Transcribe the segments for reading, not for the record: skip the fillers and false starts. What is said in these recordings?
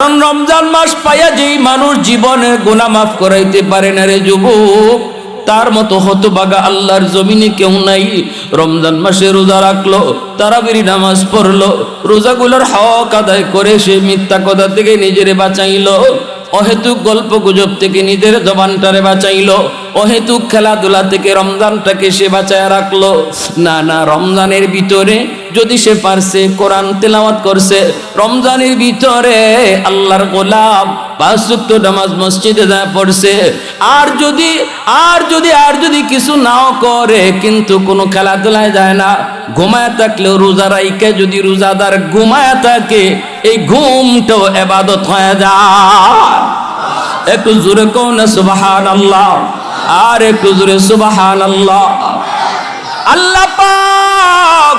কারণ রমজান মাস পাইয়া যেই মানুষ জীবনের গুনাহ মাফ করাইতে পারে না রে যুবক, তার মতো হতভাগা আল্লাহর জমিনে কেউ নাই। রমজান মাসে রোজা রাখলো, তারাবির নামাজ পড়লো, রোজাগুলোর হক আদায় করে সে মিথ্যা কথা থেকে নিজেরে বাঁচাইলো, অহেতুক গল্প গুজব থেকে নিজের জবানটারে বাঁচাইলো, অহেতুক খেলাধুলা থেকে রমজানটাকে সে বাঁচায় রাখলো। না না, রমজানের ভিতরে যদি সে পারছে কোরআন তেলাওয়াত করছে, রমজানের ভিতরে আল্লাহর গোলাম 5 ওয়াক্ত নামাজ মসজিদে যায় পড়ছে, আর যদি কিছু নাও করে কিন্তু কোনো খেলাধুলায় যায় না, ঘুমায় থাকলেও রোজা রাইকে যদি রোজাদার ঘুমায় থাকে, এই ঘুমটাও ইবাদত হয়ে যায়। একটু জোরে কোন সুবহানাল্লাহ, আর একটু জোরে সুবহানাল্লাহ। আল্লাহ পাক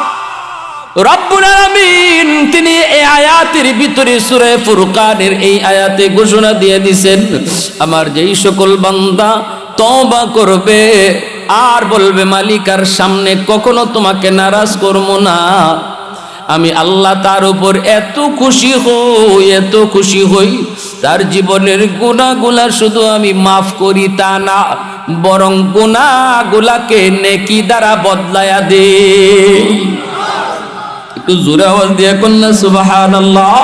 রব্বুল আলামিন তিনি এই আয়াতের ভিতরে সূরা ফুরকানের এই আয়াতে ঘোষণা দিয়ে দিয়েছেন, আমার যেই সকল বান্দা তওবা করবে আর বলবে মালিকার সামনে কখনো তোমাকে নারাজ করব না, আমি আল্লাহ তার উপর এত খুশি হই, তার জীবনের গুনাহগুলা শুধু আমি মাফ করি তা না, বরং গুনাহগুলাকে নেকি দ্বারা বদলায়া দেই। একটু জোরে আওয়াজ দিয়ে কন্যা সুবহানাল্লাহ।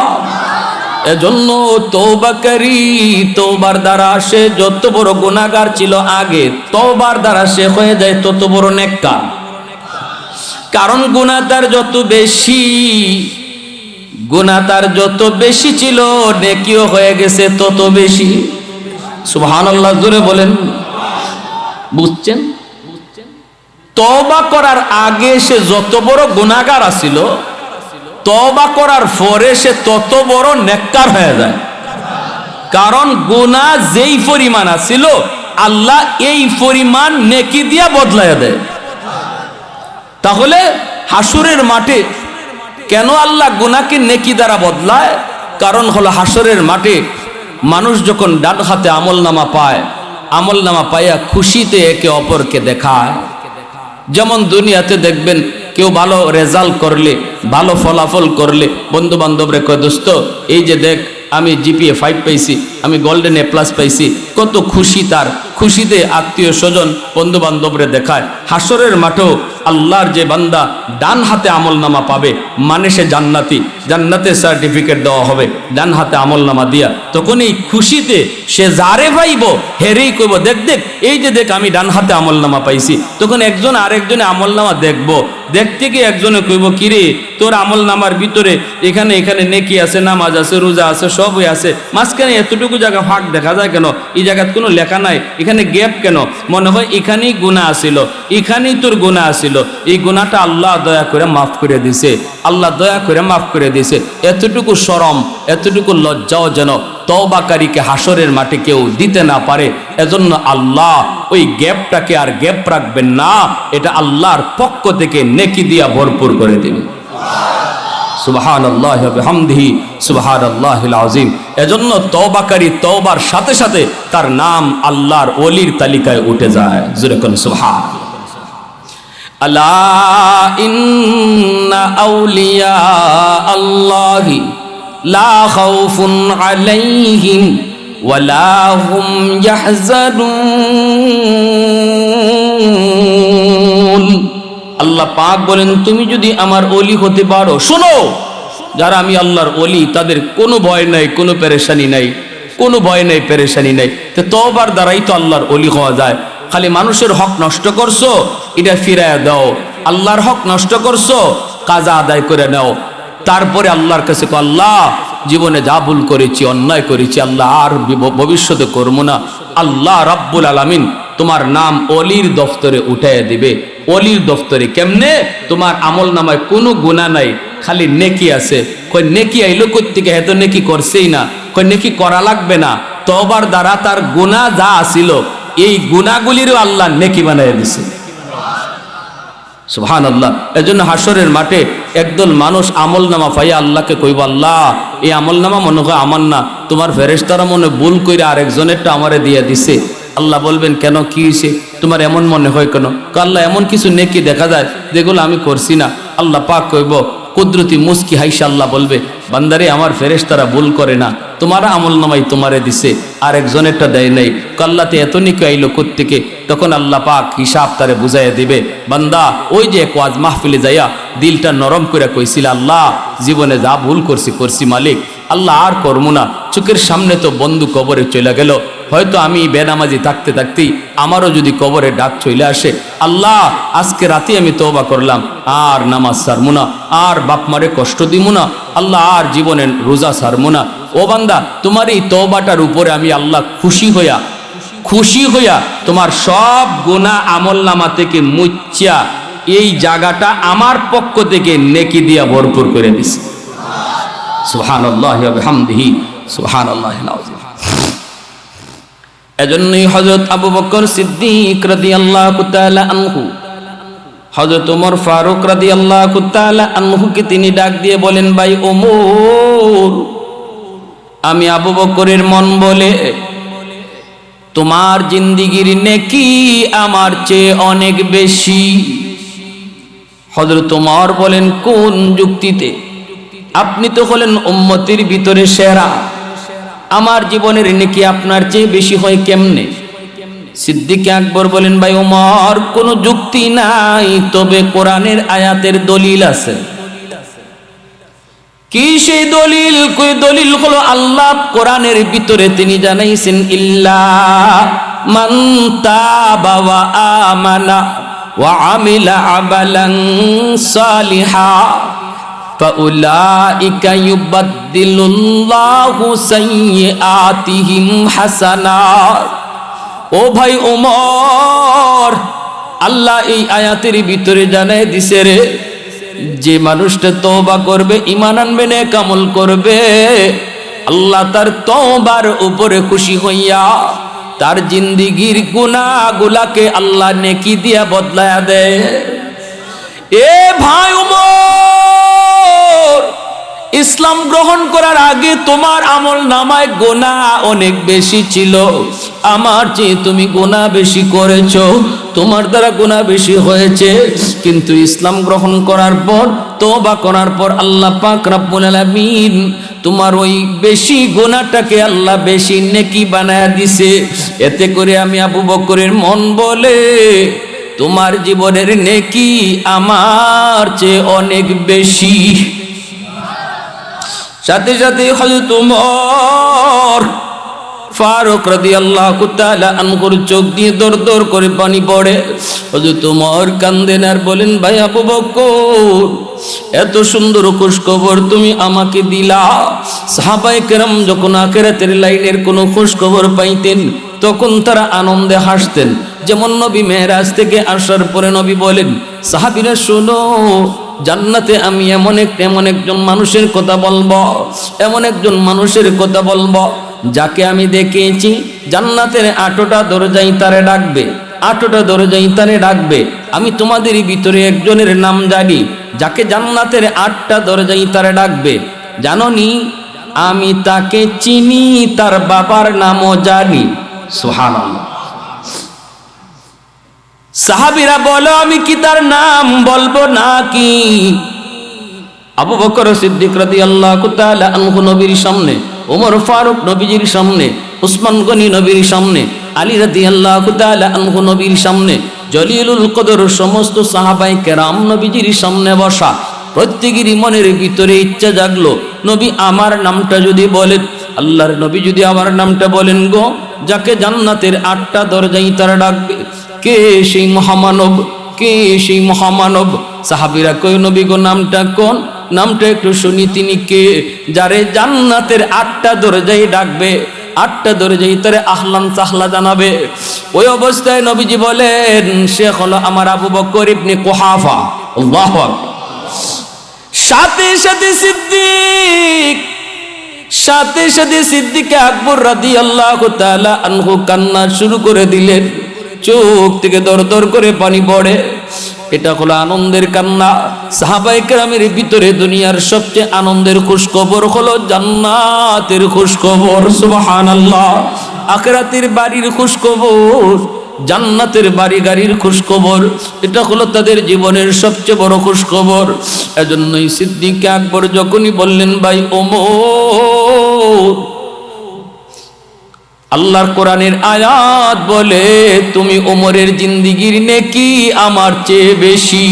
এজন্য তওবাকারী তওবার দ্বারা সে যত বড় গুনাহগার ছিল আগে, তওবার দ্বারা সে হয়ে যায় তত বড় নেককার। কারণ গুনাহ তার যত বেশি ছিল, নেকিও হয়ে গেছে তত বেশি। সুবহানাল্লাহ জোরে বলেন, বুঝছেন? তওবা করার আগে সে যত বড় গুনাহগার ছিল, তওবা করার পরে সে তত বড় নেককার হয়ে যায়। কারণ গুনাহ যেই পরিমাণ ছিল, আল্লাহ এই পরিমাণ নেকি দিয়া বদলাইয়া দেয়। তাহলে হাসরের মাঠে কেন আল্লাহ গুনাহকে নেকি দ্বারা বদলায়? কারণ হলো হাসরের মাঠে মানুষ যখন ডান হাতে আমলনামা পায়, আমলনামা পাইয়া খুশিতে একে অপরকে দেখায়। যেমন দুনিয়াতে দেখবেন কেউ ভালো রেজাল্ট করলে, ভালো ফলাফল করলে বন্ধু বান্ধবরে কয়, দোস্ত এই যে দেখ আমি জিপিএ 5 পাইছি, আমি গোল্ডেন A+ পাইছি, কত খুশি। তার খুশিতে আত্মীয় স্বজন বন্ধু বান্ধবরে দেখায়। হাসরের মাঠেও আল্লাহর যে বান্দা ডান হাতে আমলনামা পাবে, মানে সে জান্নাতের সার্টিফিকেট দেওয়া হবে ডান হাতে আমলনামা দিয়া, তখন এই খুশিতে সে যারে পাইব হেরেই কইব, দেখ এই যে দেখ আমি ডান হাতে আমলনামা পাইছি। তখন একজন আরেকজনে আমলনামা দেখবো, দেখতে গিয়ে একজনে কইব, কিরে তোর আমলনামার ভিতরে এখানে নেকি আছে, নামাজ আছে, রোজা আছে, সবই আছে, মাঝখানে এতটুকু জায়গা ফাঁক দেখা যায় কেন? এই জায়গায় কোনো লেখা নাই, এখানে গ্যাপ কেন? মনে হয় এখানেই গুনাহ আছিল, এখানেই তোর গুনাহ আছিল। এই গুনাহটা আল্লাহ দয়া করে মাফ করে দিছে, আল্লাহ দয়া করে মাফ করে দিছে। এতটুকু শরম, এতটুকু লজ্জাও যেন তওবাকারীকে হাসরের মাঠে কেউ দিতে না পারে। এজন্য আল্লাহ ওই গ্যাপটাকে আর গ্যাপ রাখবেন না, এটা আল্লাহর পক্ষ থেকে নেকি দিয়া ভরপুর করে দিবেন। সুবহানাল্লাহি ওয়া বিহামদিহি সুবহানাল্লাহিল আযীম। এজন্য তওবাকারী তওবার সাথে সাথে তার নাম আল্লাহর ওলির তালিকায় উঠে যায়। জোরে কোন সুবহান। আলা ইন্না আউলিয়া আল্লাহি লা খাউফুন আলাইহিম ওয়া লা হুম ইয়াহজানুন। আল্লাহ পাক বলেন, তুমি যদি আমার ওলি হতে পারো, শোনো, যারা আমি আল্লাহর ওলি তাদের কোনো ভয় নাই, কোনো পেরেশানি নাই, কোনো ভয় নাই, পেরেশানি নাই। তো তওবার দ্বারাই তো আল্লাহর ওলি হওয়া যায়। খালি মানুষের হক নষ্ট করছো, এটা ফিরাইয়া দাও। আল্লাহর হক নষ্ট করছো, কাজা আদায় করে নাও। তারপরে আল্লাহর কাছে আল্লাহ জীবনে যা ভুল করেছি, অন্যায় করেছি, আল্লাহ আর ভবিষ্যতে করবো না। আল্লাহ রাব্বুল আলামিন তোমার নাম ওলির দফতরে উঠাইয়া দিবে। ওলির দফতরে কেমনে? তোমার আমল নামায় কোনো গুনাহ নাই, খালি নেকি আছে। কই নেকি আইলো কই থেকে? এত নেকি করছেই না। কই নেকি করা লাগবে না, তওবার দ্বারা তার গুনাহ যা আছিল এই গুনাহগুলিরও আল্লাহ নেকি বানাইয়া দিছে। সুবহানাল্লাহ। এজন্য হাসরের মাঠে একদল মানুষ আমলনামা পাইয়া আল্লাহকে কইব, আল্লাহ এই আমলনামা মনে হয় আমার না, তোমার ফেরেশতারা মনে ভুল কইরা আরেকজনেরটা আমারে দিয়ে দিছে। আল্লাহ বলবেন, কেন, কি হয়েছে তোমার এমন মনে হয় কেন? আল্লাহ এমন কিছু নেকি দেখা যায় যেগুলো আমি করছি না। আল্লাহ পাক কইব, কুদরতি মুস্কি হাইসা আল্লাহ বলবে, বান্দারে আমার ফেরেশতারা ভুল করে না, তোমার আমল নামাই তোমারে দিছে, আর একজনেরটা দেয় নাই। আল্লাহতে এত নিকে আইলো কোত্থেকে? তখন আল্লাহ পাক হিসাব তারে বুঝাইয়া দিবে, বান্দা ওই যে ওয়াজ মাহফিলে যাইয়া দিলটা নরম করে কইছিল, আল্লাহ জীবনে যা ভুল করছি মালিক, আল্লাহ আর করবো না। চোখের সামনে তো বন্ধু কবরে চলে গেল, হয়তো আমি বেনামাজি থাকতে থাকতেই আমারও যদি কবরে ডাক চলে আসে, আল্লাহ আজকে রাতে আমি তওবা করলাম, আর নামাজ ছাড়বো না, আর বাপ মারে কষ্ট দিব না, আল্লাহ আর জীবনে রোজা ছাড়বো না। ও বান্দা, তোমার এই তওবাটার উপরে আমি আল্লাহ খুশি হইয়া তোমার সব গুনাহ আমল নামা থেকে মুচ্ছা এই জায়গাটা আমার পক্ষ থেকে নেকি দিয়া ভরপুর করে দিছে। সুবহানাল্লাহি ওয়া বিহামদিহি সুবহানাল্লাহিল আযীম। এজন্যই হযরত আবু বকর সিদ্দিক রাদিয়াল্লাহু তাআলা আনহু হযরত ওমর ফারুক রাদিয়াল্লাহু তাআলা আনহুকে তিনি ডাক দিয়ে বলেন, ভাই ওমর, আমি আবু বকরের মন বলে তোমার জিন্দেগির নেকি আমার চেয়ে অনেক বেশি। হযরত ওমর বলেন, কোন যুক্তিতে? আপনি তো হলেন উম্মতের ভিতরে সেরা, আমার জীবনের নেকি আপনার চেয়ে বেশি হয় কেমনে? সিদ্দিক আকবর বলেন, ভাই ওমর, কোনো যুক্তি নাই, তবে কোরআনের আয়াতের দলিল আছে। কি সেই দলিল? কই দলিল হলো আল্লাহ কোরআনের ভিতরে তিনি জানাইছেন, ইল্লা মান তাবা ওয়া আমানা ওয়া আমিলা আমালান সালিহা ফাউলাইকা ইউবাদদিলুল্লাহু সাইয়্যাতিহিম হাসানাত। ও ভাই ওমর, আল্লাহ এই আয়াতের ভিতরে জানায় দিছে রে, যে মানুষটা তওবা করবে, ঈমান আনবে, নেক আমল করবে, আল্লাহ তার তওবার উপরে খুশি হইয়া তার জিন্দেগির গুনাহগুলাকে আল্লাহ নেকি দিয়া বদলায়া দেয়। এ ভাই ওমর, ইসলাম গ্রহণ করার আগে তোমার আমল নামায় গুনাহ অনেক বেশি ছিল, আমার চেয়ে তুমি গুনাহ বেশি করেছো, তোমার দ্বারা গুনাহ বেশি হয়েছে। কিন্তু ইসলাম গ্রহণ করার পর, তওবা করার পর আল্লাহ পাক রব্বুল আলামিন তোমার ওই বেশি গুনাহটাকে আল্লাহ বেশি নেকি বানায়া দিছে। এতে করে আমি আবু বকরের মন বলে তোমার জীবনের নেকি আমার চেয়ে অনেক বেশি। সাথে সাথে হযরত ওমর ফারুক রাদিয়াল্লাহু তাআলা আনহুর চোখ দিয়ে দর করে পানি পড়ে। হযরত ওমর কান্দেন আর বলেন, ভাই আবু বকর, এত সুন্দর খোঁজখবর তুমি আমাকে দিলা। সাহাবায়ে কেরাম যখন আখিরাতের লাইনের কোনো খোঁজখবর পাইতেন, তখন তারা আনন্দে হাসতেন। যেমন নবী মেরাজ থেকে আসার পরে নবী বলেন, সাহাবীরা শোনো, জান্নাতে আমি এমন একজন মানুষের কথা বলবো, এমন একজন মানুষের কথা বলবো যাকে আমি দেখেছি জান্নাতের 8টা দরজাই তারে ডাকবে, 8টা দরজাই তারে ডাকবে। আমি তোমাদের ভিতরে একজনের নাম জানি, যাকে জান্নাতের 8টা দরজাই তারে ডাকবে। জানোনি, আমি তাকে চিনি, তার বাবার নামও জানি। সুবহানাল্লাহ। সাহাবীরা বলো, আমি কি তার নাম বলবো নাকি? আবু বকর সিদ্দিক রাদিয়াল্লাহু তাআলা আনহু নবীর সামনে, ওমর ফারুক নবীজির সামনে, উসমান গনি নবীর সামনে, আলী রাদিয়াল্লাহু তাআলা আনহু নবীর সামনে, জলিলুল কদর সমস্ত সাহাবায়ে কেরাম নবীজির সামনে বসা। প্রত্যেকেরই মনের ভিতরে ইচ্ছা জাগলো, নবী আমার নামটা যদি বলেন, আল্লাহর নবী যদি আমার নামটা বলেন গো, যাকে জান্নাতের 8টা দরজাই তারা ডাকবে, কে সেই মহামানব, কে সেই মহামানব? সাহাবীরা কই, নবী গো নামটা কোন? নামটা একটু শুনি, তিনি কে যারে জান্নাতের 8টা দরজাই ডাকবে, 8টা দরজাই তারে আহলান সাহলা জানাবে। ওই অবস্থায় নবীজি বলেন, সে হলো আমার আবু বকর ইবনে কুহাফা। আল্লাহু আকবার। সাথে সাথে সিদ্দিক আকবর রাদিয়াল্লাহু তাআলা আনহু কান্না শুরু করে দিলেন, চোখ থেকে দর করে পানি পড়ে। এটা হলো আনন্দের কান্না। সাহাবায়ে কেরামের ভিতরে দুনিয়ার সবচেয়ে আনন্দের খুশখবর হলো জান্নাতের খুশখবর। সুবহানাল্লাহ। আখিরাতের বাড়ির খুশখবর, জান্নাতের বাড়ি গাড়ির খুশখবর, এটা হলো তাদের জীবনের সবচেয়ে বড় খুশখবর। এজন্যই সিদ্দিক আকবর যখনই বললেন, ভাই ওমর, আল্লাহর কোরআনের আয়াত বলে তুমি ওমরের জিন্দেগীর নেকি আমার চেয়ে বেশি।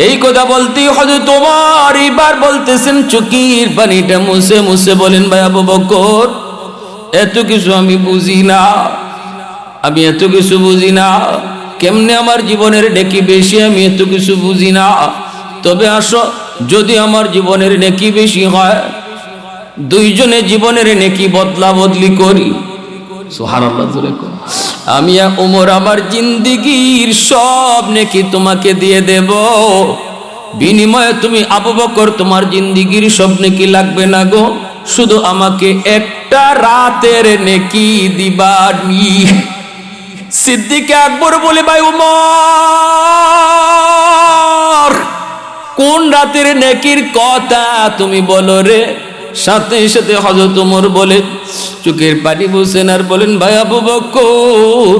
এই কথা বলতেই হযরত ওমর এবার বলতেছেন, চোখের পানিটা মুছে মুছে বলেন, ভাই আবু বকর, এত কিছু আমি বুঝি না, আমি এত কিছু বুঝি না, কেমনে আমার জীবনের নেকি বেশি আমি এত কিছু বুঝি না। তবে আসো, যদি আমার জীবনের নেকি বেশি হয়, দুইজনে জীবনের নেকি বদলা বদলি করি। সুবহানাল্লাহ জোরে কর। আমি ওমর আমার জিন্দেগীর সব নেকি তোমাকে দিয়ে দেব, বিনিময়ে তুমি আবু বকর তোমার জিন্দেগীর সব নেকি লাগবে না গো, শুধু আমাকে একটা রাতের নেকি দিবানি। সিদ্দিক আকবর বলে, ভাই ওমর, কোন রাতের নেকির কথা তুমি বলো রে। সাথে সাথে হযরত ওমর বলে, চোখের পানি মুছেন আর বলেন, ভাই আবু বকর,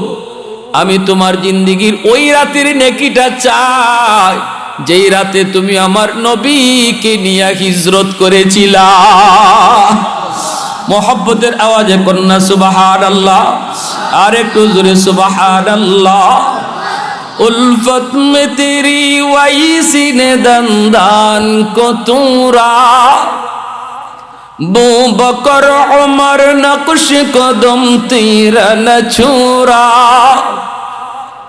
আমি তোমার জিন্দেগীর ওই রাতের নেকিটা চাই যেই রাতে তুমি আমার নবীকে নিয়ে হিজরত করেছিলা। মোহাব্বতের আওয়াজে কন্যা সুবহানাল্লাহ, আর একটু জোরে সুবহানাল্লাহ। উলফত মে তেরি ওয়াইসি নে দন্দান কো তুরা, बू बकर उमर नक्श कदम तेरा न छूरा,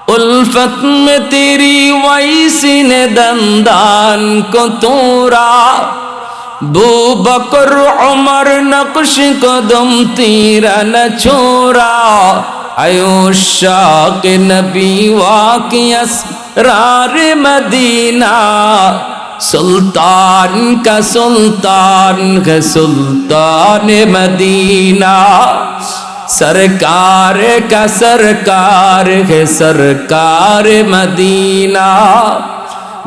उल्फत में तेरी वैसी ने दंदान को तोरा, बू बकर उमर नक्श कदम तेरा न छोरा, आयुषा के नबी वाक़ियस रार मदीना, सुल्तान का सुल्तान है सुल्तान मदीना, सरकार का सरकार है सरकार मदीना,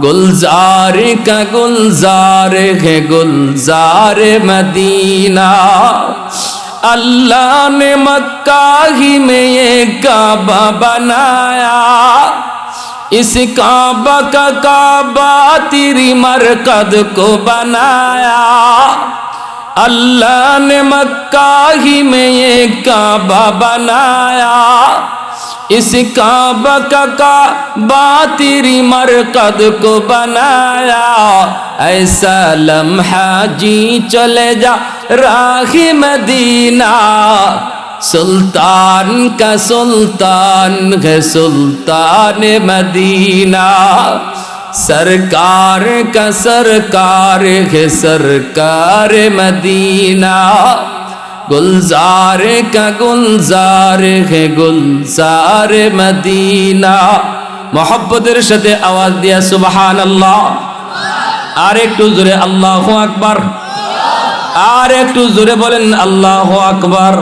गुलजार का गुलजार है गुलजार मदीना। अल्लाह ने मक्का ही में ये काबा बनाया, इस काबा का काबा तेरी मरकद को बनाया, अल्लाह ने मक्का ही में ये काबा बनाया, इस काबा का काबा तेरी मरकद को बनाया, ऐसा लम्हा जी चले जा राही मदीना, सुल्तान का सुल्तान है सुल्तान मदीना, सरकार का सरकार है सरकार मदीना, गुलजार का गुलजार है गुलजार मदीना। मोहब्बतेर साथे आवाज दिया सुबहानाल्लाह, और एकटू जोरे अल्लाहु আকবার, और एकटू जोरे बोलेन अल्लाहु আকবার।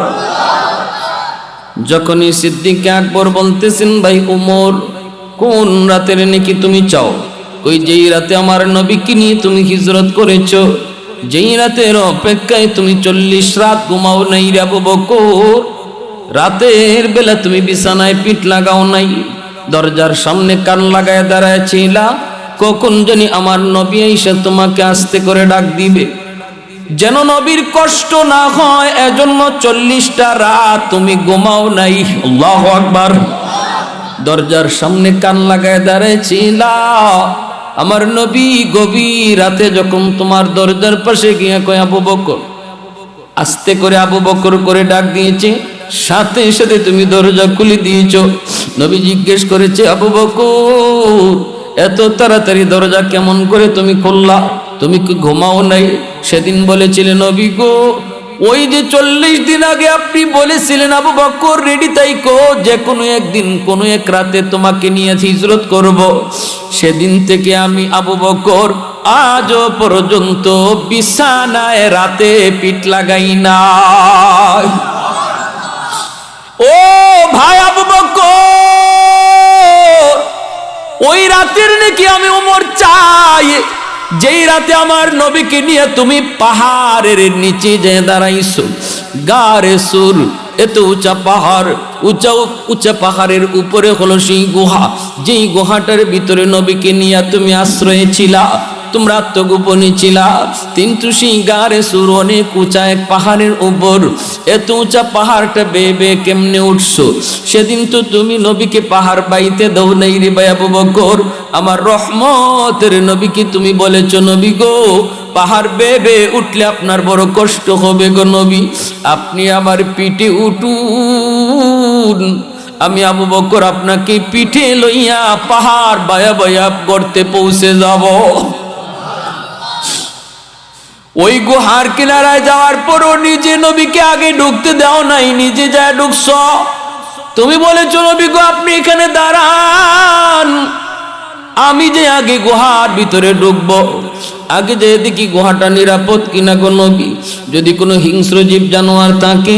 যখনই সিদ্দিক আকবর বলতেছেন, ভাই ওমর, কোন রাতের নেকি তুমি চাও? কই যেই রাতে আমার নবীকে নিয়ে তুমি হিজরত করেছো, যেই রাতের অপেক্ষায় তুমি 40 রাত ঘুমাও নাই রে আবু বকর, রাতের বেলা তুমি বিছানায় পিঠ লাগাও নাই, দরজার সামনে কান লাগায় দাঁড়ায় ছিলা, কখন জানি আমার নবী এসে তোমাকে আস্তে করে ডাক দিবে, যেন নবীর কষ্ট না হয়, এজন্য 40টা রাত তুমি ঘুমাও নাই। আল্লাহু আকবার। দরজার সামনে কান লাগায় দাঁড়াইছিলা, আমার নবী গভীর রাতে যখন তোমার দরজার পাশে গিয়ে কয় আবু বকর, আস্তে করে আবু বকর করে ডাক দিয়েছে, সাথে সাথে তুমি দরজা খুলে দিয়েছো। নবী জিজ্ঞেস করেছে, আবু বকর, এত তাড়াতাড়ি দরজা কেমন করে তুমি খুললা? তুমি কি ঘুমাও নাই? সেদিন বলেছিলেন, নবী গো, ওই যে 40 দিন আগে আপনি বলেছিলেন আবু বকর রেডি তাইকো, যে কোনো একদিন কোনো এক রাতে তোমাকে নিয়ে হিজরত করব, সেদিন থেকে আমি আবু বকর আজও পর্যন্ত বিছানায় রাতে পিঠ লাগাই না। ও ভাই আবু বকর, ওই রাতের নাকি আমি ওমর চাই যেই রাতে আমার নবীকে নিয়ে তুমি পাহাড়ের নিচে যে দাঁড়াইছো, গারে সুর, এত উঁচা পাহাড়, উঁচা পাহাড়ের উপরে হলো সেই গুহা, যেই গুহাটার ভিতরে নবীকে নিয়ে তুমি আশ্রয়ে ছিলা। তোমরা আত্মগোপনে ছিলা, কিন্তু সেই গারে সুর অনেক উঁচা এক পাহাড়ের উপর, এত উঁচা পাহাড়টা বেয়ে বেয়ে কেমনে উঠছো? সেদিন তো তুমি নবীকে পাহাড় বাইতে দাও নাই রে ভাই আবু বকর। আমার রহমতের নবীকে তুমি বলেছো, নবী গো পাহাড় বেয়ে বেয়ে উঠলে আপনার বড় কষ্ট হবে গো নবী, আপনি আমার পিঠে উঠুন, আমি আবু বকর আপনাকে পিঠে লইয়া পাহাড় বায়া বায়া গর্তে পৌঁছে যাব। ওই গুহার কিনারায় যাওয়ার পরও নিজে নবীকে আগে ঢুকতে দাও নাই, নিজে যা ঢুকছ। তুমি বলেছো নবী গো আপনি এখানে দাঁড়ান, আমি যে আগে গুহার ভিতরে ঢুকবো, আগে যে দেখি গুহাটা নিরাপদ কিনা গো নবী, যদি কোনো হিংস্র জীব জানোয়ার থাকে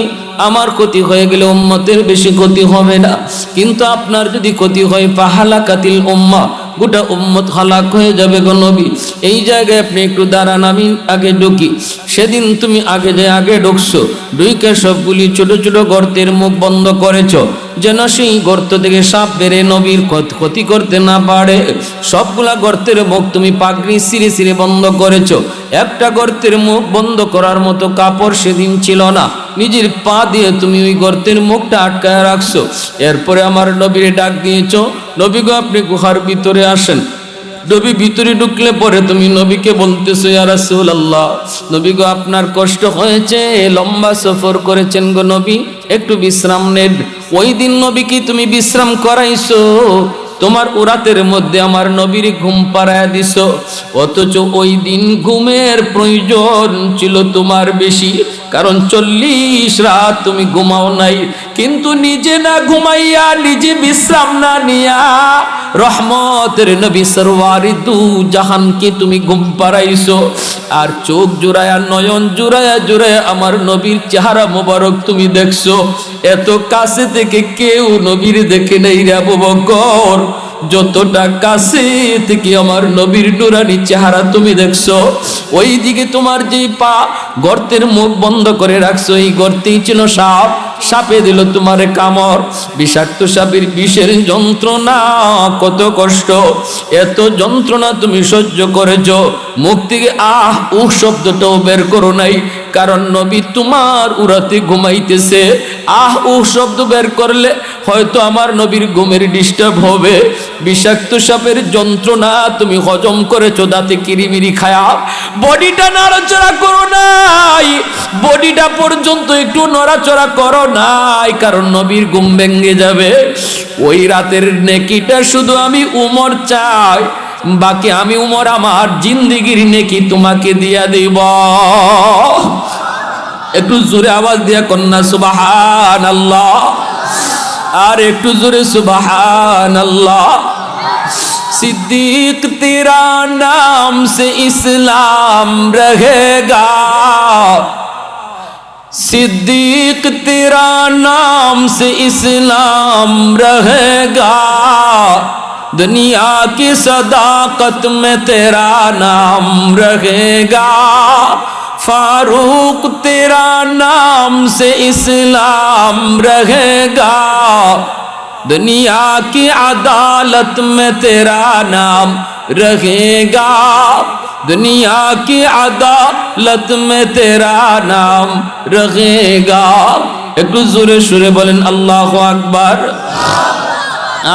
আমার ক্ষতি হয়ে গেলে উম্মতের বেশি ক্ষতি হবে না, কিন্তু আপনার যদি ক্ষতি হয় ফাহালাকাতিল উম্মাহ, গোটা উম্মত হালাক হয়ে যাবে গো নবী। এই জায়গায় আপনি একটু দাঁড়ান, আমি আগে ঢুকি। সেদিন তুমি আগে ঢুকছো, ঢুকে সবগুলি ছোট ছোট গর্তের মুখ বন্ধ করেছো, যেন সেই গর্ত থেকে সাপ বেড়ে নবীর ক্ষতি করতে না পারে। সবগুলা গর্তের মুখ তুমি পাগড়ি সিরে সিরে বন্ধ করেছো। একটা গর্তের মুখ বন্ধ করার মতো কাপড় সেদিন ছিল না, নিজের পা দিয়ে তুমি ওই গর্তের মুখটা আটকায় রাখছো। এরপরে আমার নবীরে ডাক দিয়েছো, নবী গো আপনি গুহার ভিতরে আসেন। নবী ভিতরে ঢুকলে পরে তুমি নবীকে বলতেছো, ইয়া রাসূলুল্লাহ, নবী গো আপনার কষ্ট হয়েছে, লম্বা সফর করেছেন গো নবী, একটু বিশ্রাম নেন। ওই দিন নবীকে তুমি বিশ্রাম করাইছো, তোমার রাতের মধ্যে আমার নবীর ঘুম পাড়ায় দিছো, অথচ ওই দিন ঘুমের প্রয়োজন ছিল তোমার বেশি, কারণ 40 রাত তুমি ঘুমাও নাই। কিন্তু নিজে না ঘুমাইয়া, নিজে বিশ্রাম না নিয়া রহমতের নবী সরওয়ারি দু জাহানকে তুমি ঘুম পাড়াইছো। আর চোখ জুড়ায়া, নয়ন জুড়ায়া জুড়ায়া আমার নবীর চেহারা মোবারক তুমি দেখছো। এত কাছে থেকে কেউ নবীর দেখে নেই রে আবু বকর, যতটা কাছে থেকে আমার নবীর নুরানি চেহারা তুমি দেখছো। ওই দিকে তোমার যে পা গর্তের মুখ বন্ধ করে রাখছো, এই গর্তেই ছিল সাপ, সাপে দিল তোমার কামড়, বিষাক্ত সাপের বিষের যন্ত্রণা, কত কষ্ট, এত যন্ত্রণা তুমি সহ্য করেছো। মুখ থেকে আহ উহ শব্দটাও বের করো নাই, কারণ নবী তোমার উরাতে ঘুমাইতেছে। আহ উহ শব্দ বের করলে হয়তো আমার নবীর ঘুমের ডিস্টার্ব হবে। বিষাক্ত সাপের যন্ত্রণা তুমি হজম করেছো দাঁতে কিরিমিরি খায়া, বডিটা নড়াচড়া করো নাই, বডিটা পর্যন্ত একটু নড়াচড়া করো নাই, কারণ নবীর ঘুম ভেঙে যাবে। ওই রাতের নেকিটা শুধু আমি উমর চাই, বাকি আমি উমর আমার জিন্দেগির নেকি তোমাকে দিয়া দিব। একটু জোরে আওয়াজ দিয়া কন্যা সুবহানাল্লাহ, আর একটু জোরে সুবহানাল্লাহ। सिद्दीक तेरा नाम से इस्लाम रहेगा, सिद्दीक तेरा नाम से इस्लाम रहेगा, दुनिया की सदाकत में तेरा नाम रहेगा, फारूक तेरा नाम से इस्लाम रहेगा, दुनिया की अदालत में तेरा नाम रहेगा, दुनिया की अदालत में तेरा नाम रहेगा। একটু জোরে সুরে বলেন আল্লাহু আকবার,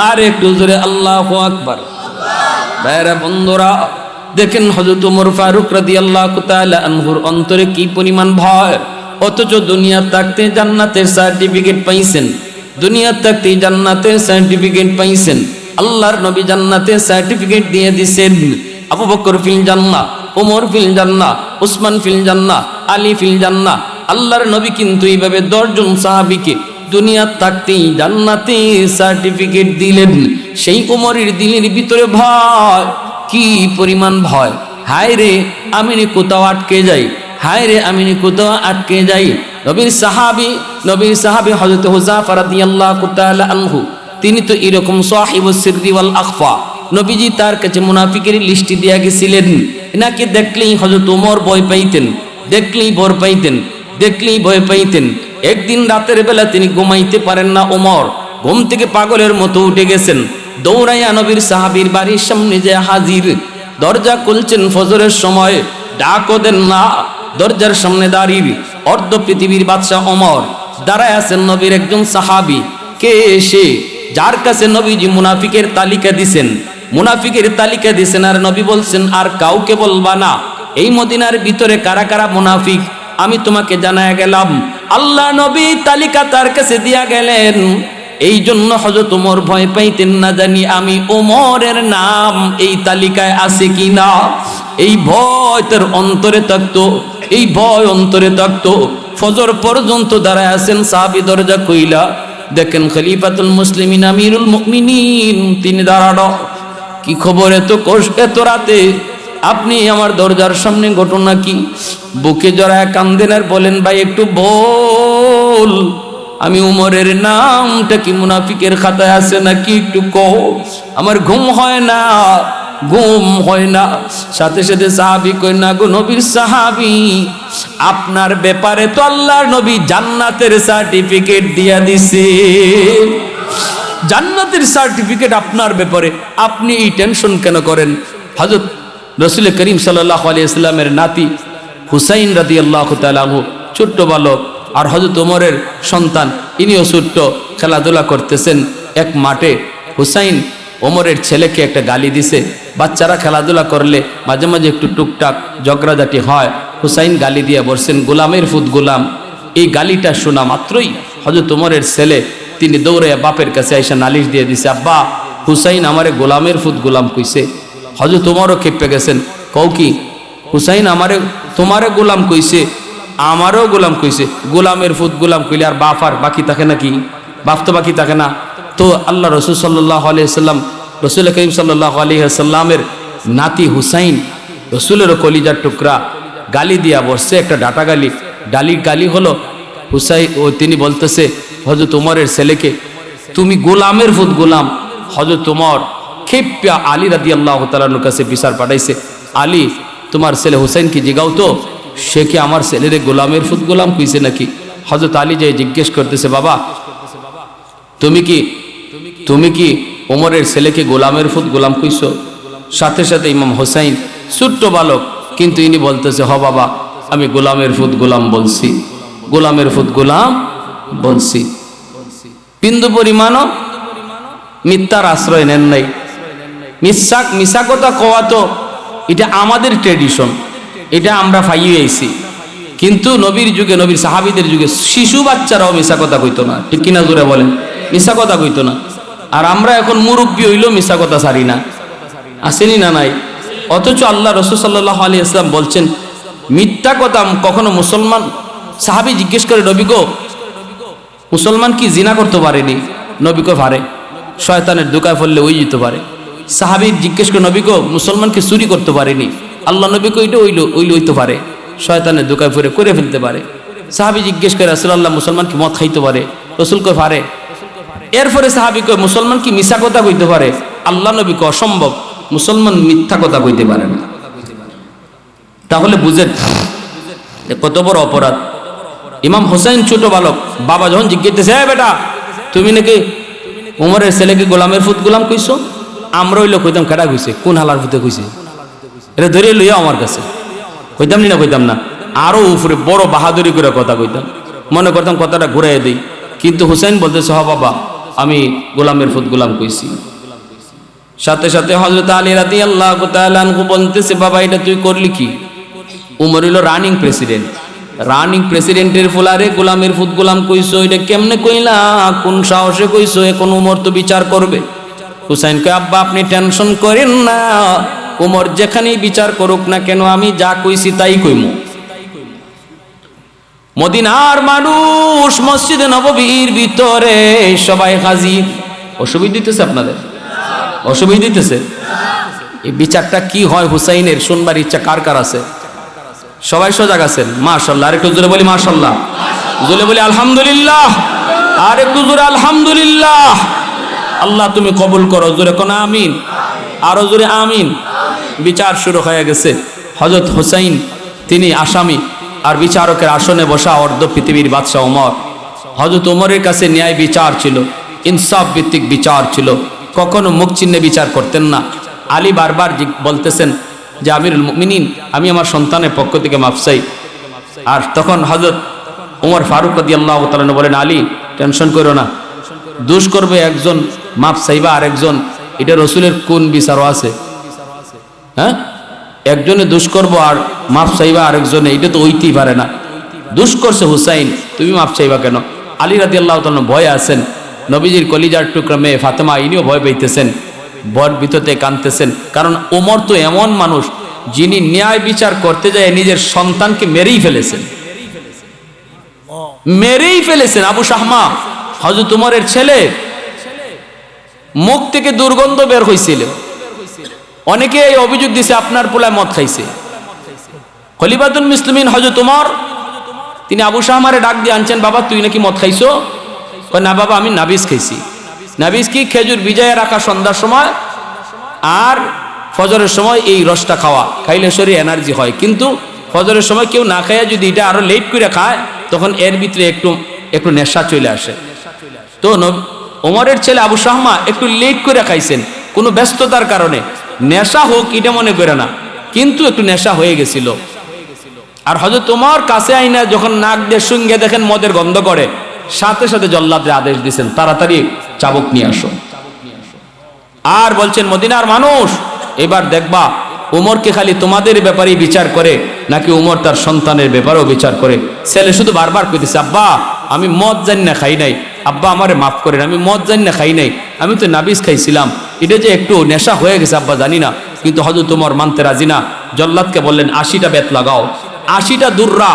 আর একটু জোরে আল্লাহু আকবার। ভাইরা বন্ধুরা দেখেন, হযরত ওমর ফারুক রাদিয়াল্লাহু তাআলা আনহুর অন্তরে কি পরিমাণ ভয়, অথচ দুনিয়া থাকতে জান্নাতের সার্টিফিকেট পাইছেন, দুনিয়া থাকতে জান্নাতের সার্টিফিকেট পাইছেন। আল্লাহর নবী জান্নাতের সার্টিফিকেট দিয়ে দিয়েছেন, আবু বকর ফিল জান্নাহ, ওমর ফিল জান্নাহ, উসমান ফিল জান্নাহ, আলী ফিল জান্নাহ। আল্লাহর নবী কিন্তু এইভাবে 10 জন সাহাবীকে দুনিয়া থাকতেই জান্নাতের সার্টিফিকেট দিলেন। সেই ওমরের দিলের ভিতরে ভয়, কি পরিমাণ ভয়, হায় রে আমি কোথাও আটকে যাই, হায় রে আমি কোথাও আটকে যাই। নবীর সাহাবী হযরত হুযায়ফা রাদিয়াল্লাহু তাআলা আনহু, তিনি তো এরকম সাহিবুস সিররি ওয়াল আখফা, নবীজি তার কাছে মুনাফিকের লিস্টি দিয়া গেছিলেন। এনাকে দেখলেই হযরত ওমর ভয় পাইতেন, দেখলেই ভয় পাইতেন, দেখলেই ভয় পাইতেন। একদিন রাতের বেলা তিনি ঘুমাইতে পারেন না, ওমর ঘুম থেকে পাগলের মতো উঠে গেছেন, দৌড়াইয়া নবীর সাহাবীর বাড়ির সামনে যে হাজির। দরজা খুলছেন ফজরের সময়, ডাকও দেন না। দরজার সামনে দাঁড়িয়ে অর্ধ পৃথিবীর বাদশাহ ওমর দাঁড়ায় আছেন। নবীর একজন সাহাবী, কে এসে যার কাছে নবীজি মুনাফিকের তালিকা দিছেন, মুনাফিকের তালিকা দিছেন, আর নবী বলছেন আর কাউকে বলবা না। এই মদিনার ভিতরে কারা কারা মুনাফিক আমি তোমাকে জানায় গেলাম। আল্লাহ নবী তালিকা তার কাছে দিয়া গেলেন। এই জন্য হযরত ওমর ভয় পাইতেন না জানি আমি ওমরের নাম এই তালিকায় আছে কিনা। এই ভয় তার অন্তরে থাকতো, এই ভয় অন্তরে থাকতো। ফজর পর্যন্ত দাঁড়ায় আছেন সাহাবী, দরজা কইলা দেখেন খলিফাতুল মুসলিমিন আমিরুল মুমিনিন তিনি দাঁড়ানো। কি খবর এত কষ্ট এত রাতে আপনি আমার দরজার সামনে, ঘটনা কি? বুকে জড়ায় কান্দেন আর বলেন ভাই একটু বল, আমি উমরের নামটা কি মুনাফিকের খাতায় আছে নাকি একটু কও, আমার ঘুম হয় না, ঘুম হয় না। সাথে সাথে সাহাবী কই না গো নবীর সাহাবী, আপনার ব্যাপারে তো আল্লাহর নবী জান্নাতের সার্টিফিকেট দিয়া দিছে, জান্নাতের সার্টিফিকেট আপনার ব্যাপারে, আপনি এই টেনশন কেন করেন? হযরত রাসূল করিম সাল্লাল্লাহু আলাইহি ওয়াসাল্লামের নাতি হুসাইন রাদিয়াল্লাহু তাআলা আনহু ছোট্ট বালক, আর হযরত ওমরের সন্তান ইনিও ছোট্ট, খেলাধুলা করতেছেন এক মাঠে। হুসাইন ওমরের ছেলেকে একটা গালি দিছে। বাচ্চারা খেলাধুলা করলে মাঝে মাঝে একটু টুকটাক ঝগড়াঝাটি হয়। হুসাইন গালি দিয়ে বলছেন গোলামের ফুত গোলাম। এই গালিটা শোনা মাত্রই হযরত ওমরের ছেলে তিনি দৌড়ে বাপের কাছে এসে নালিশ দিয়ে দিছে, আব্বা হুসাইন আমারে গোলামের ফুত গোলাম কইছে। হযরত ওমরও খেপে গেছেন, কও কি? হুসাইন আমারে তোমারে গোলাম কইছে, আমারও গোলাম কইছে। গোলামের ফুত গোলাম কইলে আর বাপ আর বাকি থাকে নাকি? বাপ তো বাকি থাকে না। তো আল্লাহ রসুল সাল্লাল্লাহু আলাইহি ওয়াসাল্লাম, রসুল করিম সাল্লাল্লাহু আলাইহি ওয়াসাল্লামের নাতি হুসাইন রসুলেরও কলিজার টুকরা, গালি দিয়া বসছে একটা ডাটা গালি। গালি হলো হুসাইন, ও তিনি বলতেছে হযরত ওমরের ছেলেকে তুমি গোলামের ফুত গোলাম। হযরত ওমর খেপিয়া আলী রাদিয়াল্লাহু তাআলার কাছে বিচার পাঠাইছে, আলী তোমার ছেলে হুসাইনকে জিগাও তো, সে কি আমার ছেলেরে গোলামের ফুত গোলাম কইছে নাকি? হযরত আলী যাই জিজ্ঞেস করতেছে, বাবা তুমি কি ওমরের ছেলেকে গোলামের ফুত গোলাম কইছো? সাথে সাথে ইমাম হুসাইন ছোট্ট বালক, কিন্তু ইনি বলতেছে হ বাবা আমি গোলামের ফুত গোলাম বলছি, গোলামের ফুত গোলাম বলছি। বিন্দু পরিমাণও মিথ্যার আশ্রয় নেন নাই। মিথ্যা কথা কওয়া তো এটা আমাদের ট্রেডিশন, এটা আমরা পাইয়ে আইছি। কিন্তু নবীর যুগে, নবীর সাহাবীদের যুগে শিশু বাচ্চারাও মিথ্যা কথা কইতো না, ঠিক কিনা জোরে বলেন? মিথ্যা কথা কইতো না। আর আমরা এখন মুরব্বী হইলেও মিথ্যা কথা ছাড়ি না, আসেনি না নাই? অথচ আল্লাহ রাসূল সাল্লাল্লাহু আলাইহি ওয়াসাল্লাম বলছেন মিথ্যা কথা কখনো মুসলমান। সাহাবী জিজ্ঞেস করে নবী গো মুসলমান কি জিনা করতে পারেনি? নবী কো পারে, শয়তানের ধোঁকায় পড়লে ওই যেতে পারে। সাহাবী জিজ্ঞেস করে নবী গো মুসলমান কি চুরি করতে পারেনি? আল্লাহ নবী কো এটা হইতে পারে, শয়তানের ধোঁকায় পড়ে করে ফেলতে পারে। সাহাবী জিজ্ঞেস করে রাসূলুল্লাহ মুসলমান কি মদ খাইতে পারে? রাসূল কো পারে। এরপরে সাহাবী কয় মুসলমান কি মিথ্যা কথা কইতে পারে? আল্লাহ নবী কয় অসম্ভব, মুসলমান মিথ্যা কথা কইতে পারে না। তাহলে বুঝেন কত বড় অপরাধ। ইমাম হুসাইন ছোট বালক, বাবা যখন জিজ্ঞেস হ্যাঁ বেটা তুমি নাকি ওমরের ছেলেকে গোলামের ফুত গোলাম কইছো? আমরা হইলো কইতাম কেডা কইছে, কোন হালার ফুতে কইছে, এটা ধরে লইয়া আমার কাছে কইতাম না, কইতাম না। আরো উপরে বড় বাহাদুরি করে কথা কইতাম, মনে করতাম কথাটা ঘুরাই দিই। কিন্তু হুসাইন বলতেছে হ বাবা আমি গোলামের ফুত গোলাম কইছি। সাথে সাথে হযরত আলী রাদিয়াল্লাহু তাআলা আনহু বলতেছে বাবা এটা তুই করলি কি? উমর হইল রানিং প্রেসিডেন্ট, রানিং প্রেসিডেন্টের ফুলারে গোলামের ফুত গোলাম কইছো, এটা কেমনে কইলা, কোন সাহসে কইছো? এখন উমর তো বিচার করবে। হুসাইন কয় আব্বা আপনি টেনশন করেন না, উমর যেখানেই বিচার করুক না কেন আমি যা কইছি তাই কইমু। মদিনার মানুষ মসজিদে নববীর ভিতরে সবাই হাজির। অসুবিধা দিতেছে আপনাদের? অসুবিধা দিতেছে? এই বিচারটা কি হয় হুসাইনের শুনবার ইচ্ছা কার কার আছে? সবাই সজাগ আছেন? মাশাআল্লাহ। আর একটু জোরে বলি মাশাআল্লাহ, জোরে বলি আলহামদুলিল্লাহ, আর একটু জোরে আলহামদুলিল্লাহ। আল্লাহ তুমি কবুল করো, জোরে কোন আমিন, আরো জোরে আমিন। বিচার শুরু হয়ে গেছে। হযরত হুসাইন তিনি আসামি, আর বিচারকের আসনে বসা অর্ধ পৃথিবীর বাদশাহ ওমর। হযরত ওমরের কাছে ন্যায় বিচার ছিল, ইনসাফ ভিত্তিক বিচার ছিল, কখনো মুখ চিহ্নে বিচার করতেন না। আলী বারবার বলতেছেন যে আমিরুল মুমিনিন, আমি আমার সন্তানের পক্ষ থেকে মাফ চাই। আর তখন হযরত ওমর ফারুক রাদিয়াল্লাহু তাআলা বলেন, আলী টেনশন করো না, দোষ করবে একজন, মাফ চাইবা আরেকজন, এটা রসুলের কোন বিচারও আছে? হ্যাঁ, একজনে দোষ করবো আর মাফ চাইবা আরেকজনে, এটা তো হইতেই পারে না। দোষ করছে হুসাইন, তুমি মাফ চাইবা কেন? আলী রাদিয়াল্লাহু তাআলা ভয়ে আছেন, নবীজির কলিজার টুকরা মেয়ে ফাতেমা ইনিও ভয় পাইতেছেন, ভয়ের ভিতরতে কাঁদতেছেন। কারণ ওমর তো এমন মানুষ যিনি ন্যায় বিচার করতে যায় নিজের সন্তানকে মেরেই ফেলেছেন। আবু শাহমা হযরত ওমরের ছেলে, মুখ থেকে দুর্গন্ধ বের হয়েছিল, অনেকে এই অভিযোগ দিছে আপনার পোলায় মদ খাইছে। খলিফাতুল মুসলিমিন হযরত ওমর তিনি আবু শাহমারে ডাক দিয়ে আনছেন, বাবা তুই নাকি মদ খাইছো? না বাবা, আমি নাবিজ খাইছি। নাবিজ কি? খেজুর ভিজায় রাখা সন্ধ্যার সময় আর ফজরের সময় এই রসটা খাওয়া, খাইলে শরীরে এনার্জি হয়। কিন্তু ফজরের সময় কেউ না খাইয়া যদি এটা আরো লেট করে খায় তখন এর ভিতরে একটু নেশা চলে আসে। তো ওমরের ছেলে আবু শাহমা একটু লেট করে খাইছেন, কোনো ব্যস্ততার কারণে। নেশা হোক এটা মনে করে না, কিন্তু একটু নেশা হয়ে গেছিল। আর হযরত ওমর কাছে আইনা যখন নাক দিয়ে শুঙ্গে দেখেন মদের গন্ধ করে, সাথে সাথে জল্লাদের আদেশ দিয়েছেন, তাড়াতাড়ি চাবুক নিয়ে আসো। আর বলছেন, মদিনার মানুষ এবার দেখবা উমরকে খালি তোমাদের ব্যাপারেই বিচার করে নাকি উমর তার সন্তানের ব্যাপারেও বিচার করে। ছেলে শুধু বারবার কইতেছে, আব্বা আমি মদ জানি না খাই নাই, আব্বা আমারে মাফ করেন, আমি মদ জানি না খাই নাই, আমি তো নাবিজ খাইছিলাম, এটা যে একটু নেশা হয়ে গেছে আব্বা জানি না। কিন্তু হযরত ওমর মানতে রাজি না। জল্লাদকে বললেন 80টা বেত লাগাও, 80টা দুর্রা,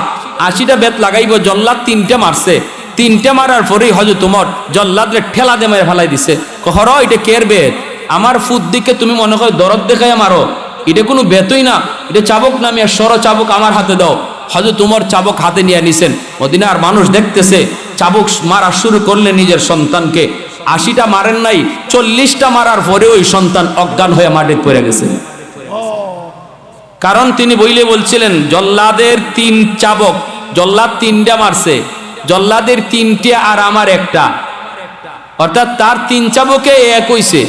80টা বেত লাগাইব। জল্লাদ 3টে মারছে, 3টে মারার পরেই হযরত ওমর জল্লাদরে ঠেলা দিয়ে মেরে ফেলাই দিছে। কহর এটা কের বেত? আমার ফুট দিকে তুমি মনে হয় দরদ দেখায় মারো, এটা কোনো বেতই না, এটা চাবুক নামিয়ে সর, চাবুক আমার হাতে দাও। হযরত ওমর চাবুক হাতে নিয়ে নিছেন। মদিনার মানুষ দেখতেছে, চাবুক মারা শুরু করলেন নিজের সন্তানকে। 80টা মারেন নাই, 40টা মারার পরে ওই সন্তান অজ্ঞান হয়ে মাটিতে পড়ে গেছে। কারণ তিনি বলছিলেন জল্লাদের 3 চাবুক, জল্লাদ 3টা মারছে, জল্লাদের 3টে আর আমার একটা, অর্থাৎ তার 3 চাবুকে 1 হইছে।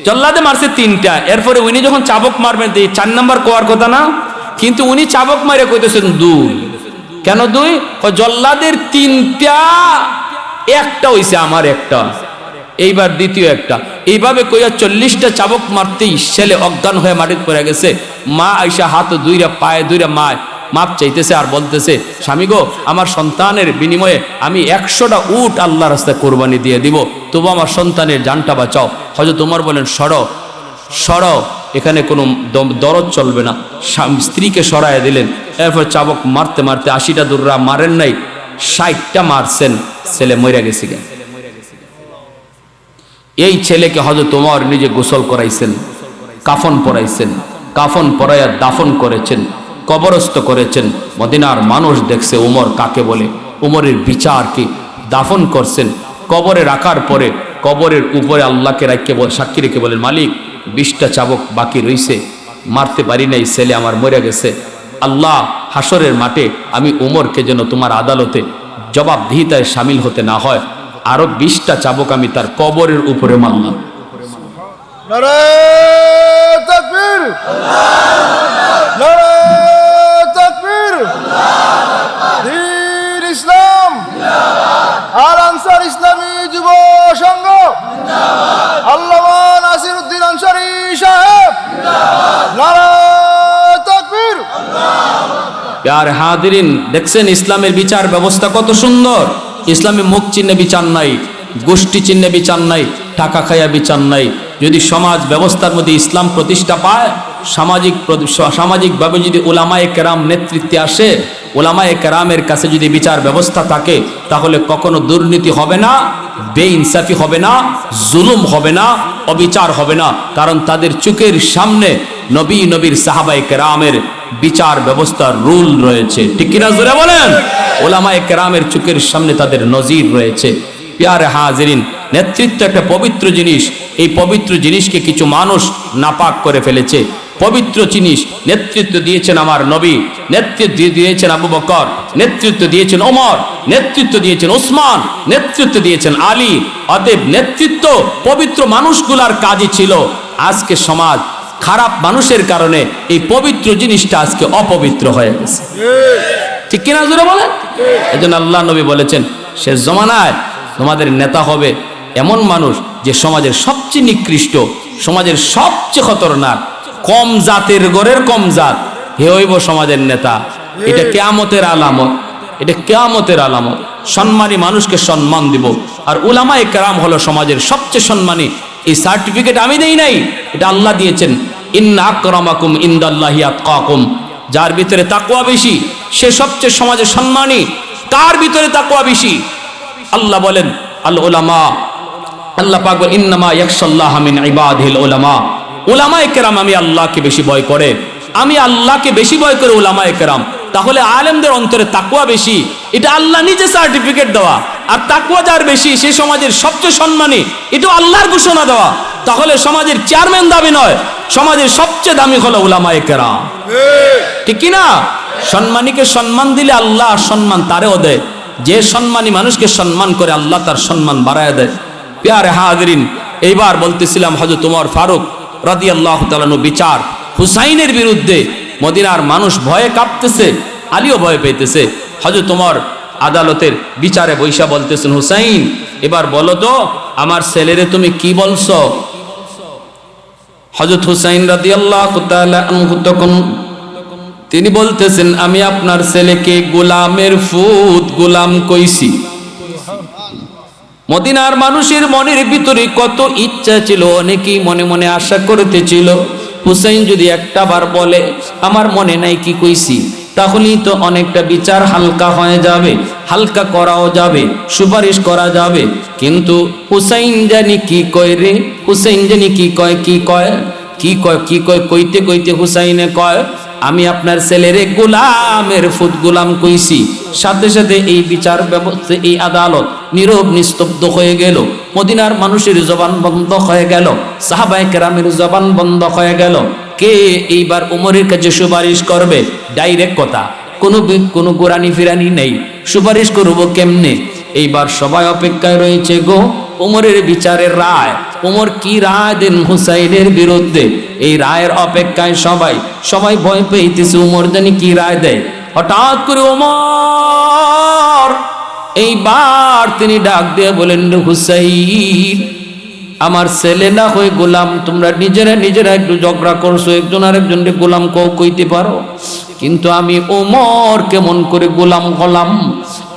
জল্লাদে মারছে 3টা, এরপরে উনি যখন চাবুক মারবেন 4 নাম্বার কোয়ার কথা না, কিন্তু উনি চাবুক মারে কইতেছেন 2। কেন 2? জল্লাদের 3টা, একটা হইছে আমার একটা, এইবার দ্বিতীয় একটা, এইভাবে কইয়া 40টা চাবুক মারতেই ছেলে অজ্ঞান হয়ে মাটিতে পড়ে গেছে। মা আইসা হাত দুইরা পায়ে দুইরা মাপ চাইতেছে আর বলতেছে, স্বামী গো, আমার সন্তানের বিনিময়ে আমি 100টা উট আল্লাহর রাস্তায় কোরবানি দিয়ে দিব, তবু আমার সন্তানের জানটা বাঁচাও। হযরত ওমর বলেন, সরো, এখানে কোনো দরদ চলবে না। স্ত্রীকে সরায় দিলেন। এরপর চাবুক মারতে মারতে 80টা দুর্রা মারেন নাই, 60টা মারছেন, ছেলে মরে গেছে। এই ছেলেকে হযরত ওমর নিজে গোসল করাইছেন, কাফন পরাইছেন, কাফন পরাইয়া দাফন করেছেন, কবরস্থ করেছেন। মদিনার মানুষ দেখছে ওমর কাকে বলে, ওমরের বিচার কি। দাফন করছেন, কবরে রাখার পরে কবরের উপরে আল্লাহকে সাক্ষী রেখে বলেন, মালিক 20টা চাবুক বাকি রইছে, মারতে পারি নাই, ছেলে আমার মরে গেছে। আল্লাহ, হাসরের মাঠে আমি ওমরকে যেন তোমার আদালতে জবাবদিহিতায় শামিল হতে না হয়, আরো 20টা চাবুক আমি তার কবরের উপরে মারলাম। নারায়ে তাকবীর, নারায়ে তাকবীর, দ্বীন ইসলাম আর আনসার ইসলামী যুব সংঘ, আল্লামা নাসিরউদ্দিন আনসারী সাহেব, নারায়ে তাকবীর। প্যার হাজিরিন, দেখছেন ইসলামের বিচার ব্যবস্থা কত সুন্দর। ইসলামে মুখ চিহ্নে বিচার নাই, গোষ্ঠী চিহ্নে বিচার নাই, টাকা খায়া বিচার নাই। যদি সমাজ ব্যবস্থার মধ্যে ইসলাম প্রতিষ্ঠা পায়, সামাজিকভাবে যদি উলামায়ে কেরাম নেতৃত্বে আসে, উলামায়ে কেরামের কাছে যদি বিচার ব্যবস্থা থাকে, তাহলে কখনো দুর্নীতি হবে না, বেইনসাফি হবে না, জুলুম হবে না, অবিচার হবে না। কারণ তাদের চোখের সামনে নবীর সাহাবায়ে কেরামের বিচার ব্যবস্থার রুল রয়েছে। ঠিক কিনা জোরে বলেন? উলামায়ে কেরামের চোখের সামনে তাদের নজির রয়েছে। প্যারে হাজিরিন, নেতৃত্ব একটা পবিত্র জিনিস। এই পবিত্র জিনিসকে কিছু মানুষ নাপাক করে ফেলেছে। পবিত্র জিনিস নেতৃত্ব দিয়েছেন আমার নবী, নেতৃত্ব দিয়েছেন আবু বকর, নেতৃত্ব দিয়েছেন ওমর, নেতৃত্ব দিয়েছেন ওসমান, নেতৃত্ব দিয়েছেন আলী। অতএব নেতৃত্ব পবিত্র মানুষগুলার কাজই ছিল। আজকে সমাজ খারাপ মানুষের কারণে এই পবিত্র জিনিসটা আজকে অপবিত্র হয়ে গেছে। ঠিক কিনা জোরে বলেন? এজন্য আল্লাহ নবী বলেছেন, শেষ জমানায় তোমাদের নেতা হবে এমন মানুষ যে সমাজের সবচেয়ে নিকৃষ্ট, সমাজের সবচেয়ে খতরনাক, কম জাতের গড়ের কম জাত, হে হইব সমাজের নেতা। এটা কিয়ামতের আলামত, এটা কিয়ামতের আলামত। সম্মানী মানুষকে সম্মান দিব। আর উলামায়ে কেরাম হলো সমাজের সবচেয়ে সম্মানী। এই সার্টিফিকেট আমি দেই নাই, এটা আল্লাহ দিয়েছেন। ইন্না আকরামাকুম ইনদাল্লাহি আতকাকুম, যার ভিতরে তাকওয়া বেশি সে সবচেয়ে সমাজে সম্মানী। কার ভিতরে তাকওয়া বেশি? আল্লাহ বলেন আল উলামা, আল্লাহ পাক বলেন ইন্নামা ইয়াখশাল্লাহা মিন ইবাদিহিল উলামা। উলামায়ে কেরাম আমি আল্লাহকে বেশি ভয় করে, আমি আল্লাহকে বেশি ভয় করে উলামায়ে কেরাম। তাহলে আলেমদের অন্তরে তাকওয়া বেশি, এটা আল্লাহ নিজে সার্টিফিকেট দেওয়া। আর তাকওয়া যার বেশি সে সমাজের সবচেয়ে সম্মানী, এটা আল্লাহর ঘোষণা দেওয়া। তাহলে সমাজের চেয়ারম্যান দাবি নয়, সমাজের সবচেয়ে দামি হলো উলামায়ে কেরাম। ঠিক কি না? সম্মানীকে সম্মান দিলে আল্লাহ সম্মান তারেও দেয়। যে সম্মানী মানুষকে সম্মান করে আল্লাহ তার সম্মান বাড়ায় দেয়। প্যারে হাজরিন, এইবার বলতেছিলাম হযরত ওমর ফারুক রাদিয়াল্লাহু তাআলা আনহু বিচার হুসাইনের বিরুদ্ধে মদিনার মানুষ ভয়ে কাঁপতেছে, আলীও ভয় পেতেছে। হযরত ওমর আদালতের বিচারে বৈশা বলতেছেন, হুসাইন এবার বলো তো আমার ছেলেরে তুমি কি বলছো? হযরত হুসাইন রাদিয়াল্লাহু তাআলা আনহু তখন তিনি বলতেছেন, আমি আপনার ছেলেকে গোলামের ফুত গোলাম কইছি। মদিনার মানুষের মনের ভিতরে কত ইচ্ছা ছিল, অনেকেই মনে মনে আশা করতেছিল হুসাইন যদি একটা বার বলে আমার মনে নাই কি কইছি, তাহলেই তো অনেকটা বিচার হালকা হয়ে যাবে, হালকা করাও যাবে, সুপারিশ করা যাবে। কিন্তু হুসাইন জানি কি কয় রে, হুসাইন জানি কি কয়, কি কয়, কি কয়, কি কয়, কইতে কইতে হুসাইনে কয় আমি আপনার ছেলেরে গোলামের ফুত গোলাম কইছি। সাথে সাথে এই বিচার ব্যবস্থা, এই আদালত নীরব নিস্তব্ধ হয়ে গেল। মদিনার মানুষের জবান বন্ধ হয়ে গেল, সাহাবায়ে কেরামের জবান বন্ধ হয়ে গেল। কে এইবার ওমরের কাছে সুপারিশ করবে? ডাইরেক্ট কথা, কোনো গোরানি ফিরানি নেই। সুপারিশ করব কেমনে? এইবার সবাই অপেক্ষায় রয়েছে গো ওমরের বিচারের রায়। ওমর কি রায় দেন হুসাইনের বিরুদ্ধে, এই রায়ের অপেক্ষায় সবাই ভয় পেয়েছে ওমর জানি কি রায় দেয়। হঠাৎ করে ওমর এইবার তিনি ডাক দিয়ে বলেন, হুসাইন আমার ছেলে না হয়ে গোলাম, তোমরা নিজেরা একটু ঝগড়া করছো, একজন আরেকজনকে গোলাম কইতে পারো, কিন্তু আমি ওমর কেমন করে গোলাম হলাম,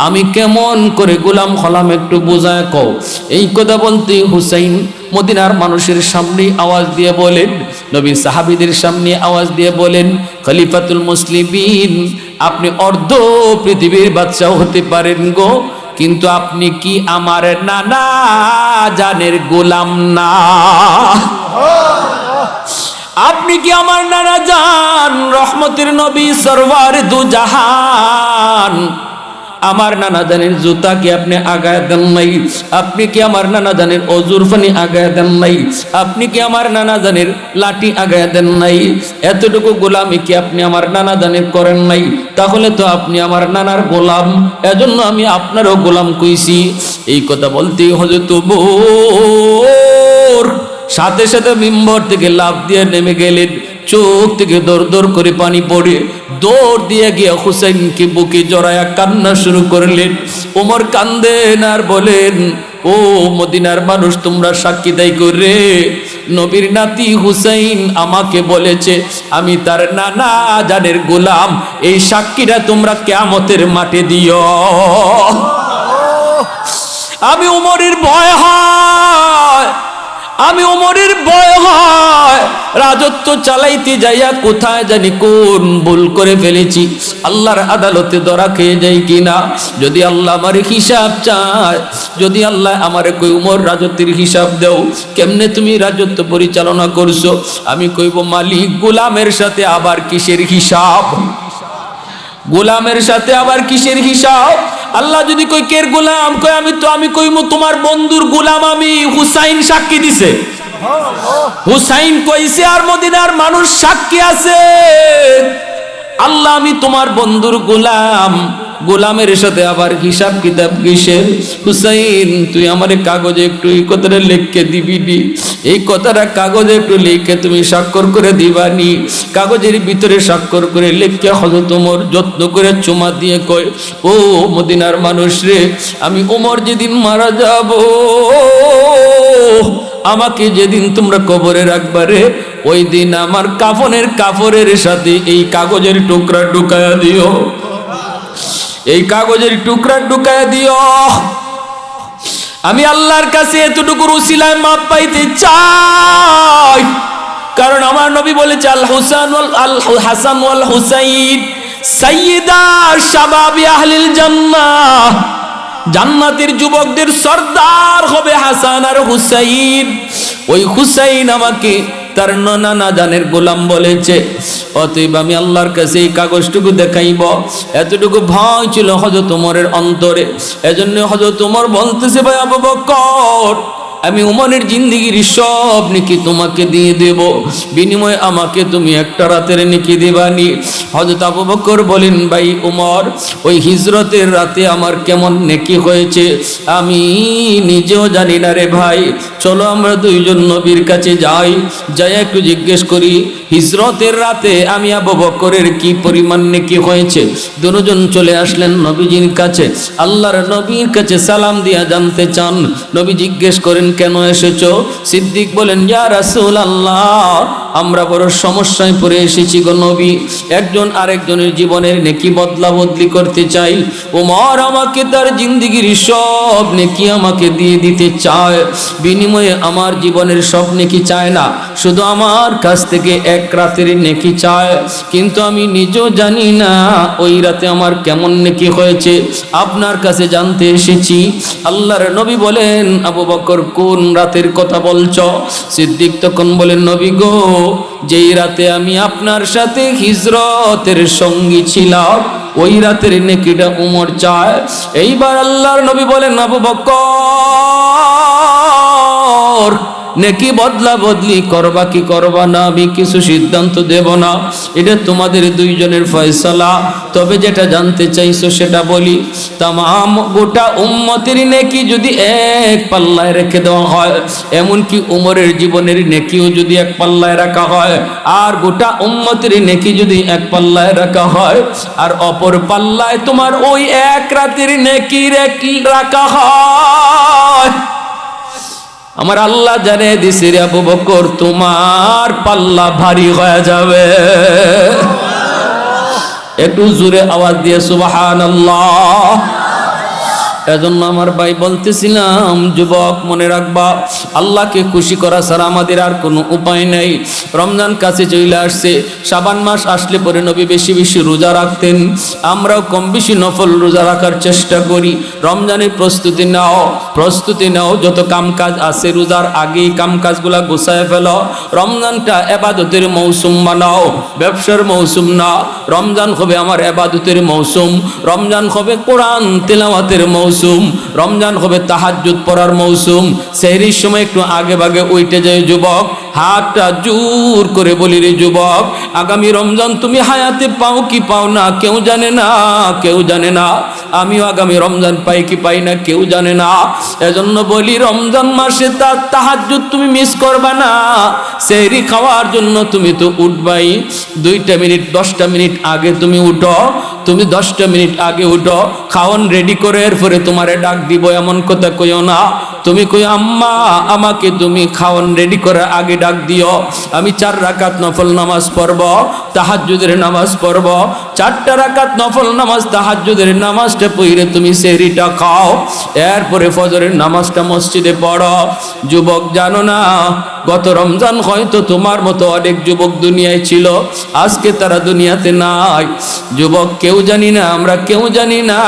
আমি কেমন করে গোলাম হলাম একটু বোঝায় কও। এই কথা বলতে হুসাইন মদিনার মানুষের সামনে আওয়াজ দিয়ে বলেন, নবী সাহাবীদের সামনে আওয়াজ দিয়ে বলেন, খলিফাতুল মুসলিমিন আপনি অর্ধ পৃথিবীর বাদশা হতে পারেন গো, কিন্তু আপনি কি আমার নানা জানের গোলাম না? আপনি কি আমার নানা জান রহমতের নবী সরওয়ার দু জাহান, আমার নানা জানের জুতা কি আপনি আগায় দেন নাই? আপনি কি আমার নানা জানের অজুর পানি আগায় দেন নাই? আপনি কি আমার নানা জানের লাঠি আগায় দেন নাই? এতটুকু গোলামি কি আপনি আমার নানা জানের করেন নাই? তাহলে তো আপনি আমার নানার গোলাম, এজন্য আমি আপনারও গোলাম কইছি। এই কথা বলতেই হযরত ওমর সাথে সাথে মিম্বর থেকে লাফ দিয়ে নেমে গেলেন। চোখ থেকে দর করে পানি পড়ে দৌড় দিয়ে গিয়ে হুসাইনকে বুকে জড়ায়া কান্না শুরু করলেন। ওমর কান্দেন আর বলেন, ও মদিনার মানুষ তোমরা সাক্ষী দাই করে, নবীর নাতি হুসাইন আমাকে বলেছে আমি তার নানা জানের গোলাম, এই সাক্ষীটা তোমরা কিয়ামতের মাঠে দিও। আমি ওমরের ভয় হয়, আমি ওমরের ভয় হয়, রাজত্ব চালাইতে যাইয়া কোথায় জানি কোন ভুল করে ফেলেছি, আল্লাহর আদালতে ধরা খেয়ে যাই কিনা। যদি আল্লাহ আমার হিসাব চায়, যদি আল্লাহ আমার কই উমর রাজত্বের হিসাব দাও, কেমনে তুমি রাজত্ব পরিচালনা করছো, আমি কইব মালিক গোলামের সাথে আবার কিসের হিসাব, গোলামের সাথে আবার কিসের হিসাব। আল্লাহ যদি কই কের গোলাম, কই আমি কইমু তোমার বন্ধুর গোলাম আমি। হুসাইন সাক্ষী দিছে, হুসাইন কইছে আর মদিনার মানুষ সাক্ষী আছে, আল্লাহ আমি তোমার বন্ধুর গোলাম। গোলামের সাথে আবার হিসাব কিতাব কিসের? হুসাইন তুই আমার কাগজে একটু এই কথাটা লিখে দিবি নি, এই কথাটা কাগজে একটু লিখে তুমি স্বাক্ষর করে দিবানি। কাগজের ভিতরে স্বাক্ষর করে লিখে হযরত ওমর যত্ন করে চুমা দিয়ে কয়, ও মদিনার মানুষ রে, আমি ওমর যেদিন মারা যাব, আমাকে যেদিন তোমরা কবরে রাখবা রে, ওই দিন আমার কাফনের কাপড়ের সাথে এই কাগজের টুকরা ঢুকায়া দিও, এই কাগজের টুকরা ঢুকায়া দিও। আমি আল্লাহর কাছে এতটুকুর উসিলায় মাপ পাইতে চাই, কারণ আমার নবী বলেছে আল হাসান ওয়াল হুসাইন সাইয়্যিদা শাবাবি আহলিল জান্নাহ, জান্নাতের যুবকদের সর্দার হবে হাসান আর হুসাইন। ওই হুসাইন আমাকে তার নানা জানের গোলাম বলেছে, অতএব আমি আল্লাহর কাছে এই কাগজটুকু দেখাইব। এতটুকু ভয় ছিল হযরত ওমরের অন্তরে। এজন্য হযরত ওমর বলতেছে, ভাই আবু বকর, আমি উমরের জিন্দেগির সব নেকি তোমাকে দিয়ে দেব, বিনিময়ে আমাকে তুমি একটা রাতের নেকি দিবানি। হযরত আবু বকর বলেন, ভাই উমর, ওই হিজরতের রাতে আমার কেমন নেকি হয়েছে আমি নিজেও জানি না রে ভাই। চলো আমরা দুইজন নবীর কাছে যাই, যাই একটু জিজ্ঞেস করি হিজরতের রাতে আমি আবু বকরের কি পরিমাণ নেকি হয়েছে। দুজন চলে আসলেন নবীজির কাছে, আল্লাহর নবীর কাছে সালাম দিয়া জানতে চান। নবী জিজ্ঞেস করেন, কেন এসেছো? সিদ্দিক বলেন, ইয়া রাসূলুল্লাহ, আমরা বড় সমস্যায় পড়ে এসেছি গো নবী, একজন আরেকজনের জীবনের নেকি বদলা বদলি করতে চাই। ওমর আমাকে তার জিন্দেগির সব নেকি আমাকে দিয়ে দিতে চায়, বিনিময়ে আমার জীবনের সব নেকি চায় না, শুধু আমার কাছ থেকে এক রাতের নেকি চায়। কিন্তু আমি নিজেও জানি না ওই রাতে আমার কেমন নেকি হয়েছে, আপনার কাছে জানতে এসেছি। আল্লাহর নবী বলেন, আবু বকর কোন রাতের কথা বলছ? সিদ্দিক তখন বলেন, নবী গো, যেই রাতে আমি আপনার সাথে হিজরতের সঙ্গী ছিলাম, ওই রাতের নেকিটা উমর চায়। এইবার আল্লাহর নবী বলেন, আবু বকর, নেকি বদলা বদলি করবা কি করবা না আমি কিছু সিদ্ধান্ত দেব না, এটা তোমাদের দুইজনের ফয়সালা। তবে যেটা জানতে চাইছো সেটা বলি, তামাম গোটা উম্মতের নেকি যদি এক পাল্লায় রেখে দেওয়া হয়, এমনকি উমরের জীবনের নেকিও যদি এক পাল্লায় রাখা হয়, আর গোটা উম্মতের নেকি যদি এক পাল্লায় রাখা হয়, আর অপর পাল্লায় তোমার ওই এক রাতের নেকি রাখা হয়, আমার আল্লাহ জানে দিছে রে আবু বকর, তোমার পাল্লা ভারী হয়ে যাবে। একটু জোরে আওয়াজ দিয়ে সুবহানাল্লাহ। এজন্য আমার ভাই বলতেছিলাম, যুবক মনে রাখবা, আল্লাহকে খুশি করা ছাড়া আমাদের আর কোনো উপায় নেই। রমজান কাছে চলে আসছে, শাবান মাস আসলে পরে নবী বেশি বেশি রোজা রাখতেন, আমরাও কম বেশি নফল রোজা রাখার চেষ্টা করি। রমজানের প্রস্তুতি নাও, যত কামকাজ আছে রোজার আগেই কামকাজগুলা গোছায় ফেলো। রমজানটা এবাদতের মৌসুম বানাও, ব্যবসার মৌসুম না। রমজান হবে আমার এবাদতের মৌসুম, রমজান হবে কোরআন তেলাওয়াতের মৌসুম, রমজান হবে তাহাজ্জুদ পড়ার মৌসুম। সেহরির সময় একটু আগে ভাগে উঠে যায় যুবক, হাতটা জোর করে বলি রে যুবক, আগামী রমজান তুমি হায়াতে পাও কি পাও না কেউ জানে না, কেউ জানে না। আমিও আগামী রমজান পাই কি পাই না কেউ জানে না। এজন্য বলি, রমজান মাসে তাহাজ্জুদ তুমি মিস করবা না। সেহরি খাওয়ার জন্য তুমি তো উঠবাই, 2টা মিনিট 10টা মিনিট আগে তুমি উঠো, তুমি 10টা মিনিট আগে উঠো, খাওয়ান রেডি করে এরপরে তোমারে ডাক দিব, এমন কথা কইও না। তুমি কই, আম্মা আমাকে তুমি খাওয়ান রেডি করে আগে ডাক দিও, আমি 4 রাকাত নফল নামাজ পড়ব, তাহাজ্জুদের নামাজ পড়ব। 4টা রাকাত নফল নামাজ তাহাজ্জুদের নামাজটা পড়ে তুমি সেহরিটা খাও, এরপরে ফজরের নামাজটা মসজিদে পড়ো। যুবক জানো না, গত রমজান হয়তো তোমার মতো অনেক যুবক দুনিয়ায় ছিল, আজকে তারা দুনিয়াতে নাই। যুবক কেউ জানি না, আমরা কেউ জানি না।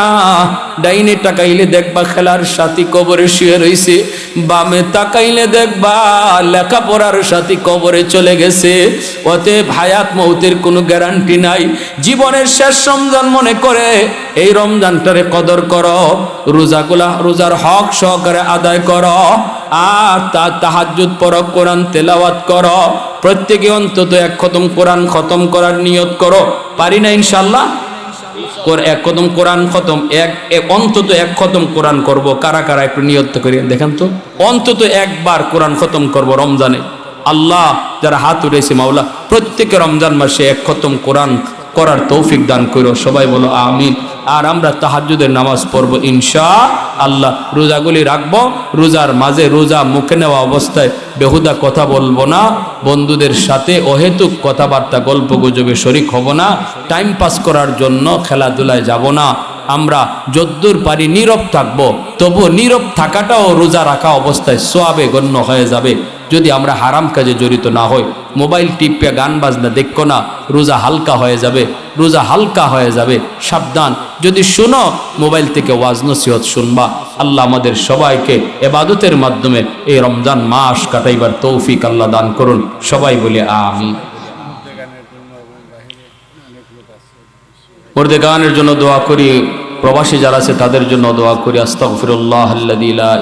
ডাইনে তাকাইলে দেখবা খেলার সাথী কবরে শুয়ে রইছে, বামে তাকাইলে দেখবা লেখাপড়ার সাথী কবরে চলে গেছে। অতএব হায়াত মৌতের কোনো গ্যারান্টি নাই। জীবনের শেষ রমজান মনে করে এই রমজানটারে কদর করো, রোজার হক সহকারে আদায় করো, আর তাহাজ্জুদ পড়ো, কোরআন তেলাওয়াত করো। প্রত্যেকে অন্তত 1 খতম কোরআন খতম করার নিয়ত করো। পারি না ইনশাআল্লাহ? এক খতম কোরআন খতম, অন্তত এক খতম কোরআন করব। কারা কারা একটু নিয়ত করে দেখেন তো, অন্তত একবার কোরআন খতম করব রমজানে। আল্লাহ যারা হাত উঠেছে মাওলা প্রত্যেকে রমজান মাসে এক খতম কোরআন করার তৌফিক দান করো, সবাই বলো আমিন। আর আমরা তাহাজ্জুদের নামাজ পড়ব ইনশাআল্লাহ। রোজাগুলি রাখবো, রোজার মাঝে রোজা মুখে নেওয়া অবস্থায় বেহুদা কথা বলবো না, বন্ধুদের সাথে অহেতুক কথাবার্তা গল্প গুজবে শরিক হব না, টাইম পাস করার জন্য খেলাধুলায় যাব না। আমরা যদ্দূর পারি নীরব থাকবো, তবু নীরব থাকাটাও রোজা রাখা অবস্থায় সওয়াবে গণ্য হয়ে যাবে যদি আমরা হারাম কাজে জড়িত না হই। মোবাইল টিপে গান বাজনা দেখো না, রোজা হালকা হয়ে যাবে, রোজা হালকা হয়ে যাবে। সাবধান, যদি শুনো মোবাইল থেকে ওয়াজ নসিহত শুনবা। আল্লাহ আমাদের সবাইকে ইবাদতের মাধ্যমে এই রমজান মাস কাটাইবার তৌফিক আল্লাহ দান করুন, সবাই বলে আমিন। মুর্দে গানের জন্য দোয়া করি, প্রবাসী যারা আছে তাদের জন্য দোয়া করি। আস্তাগফিরুল্লাহ আল্লাযী লা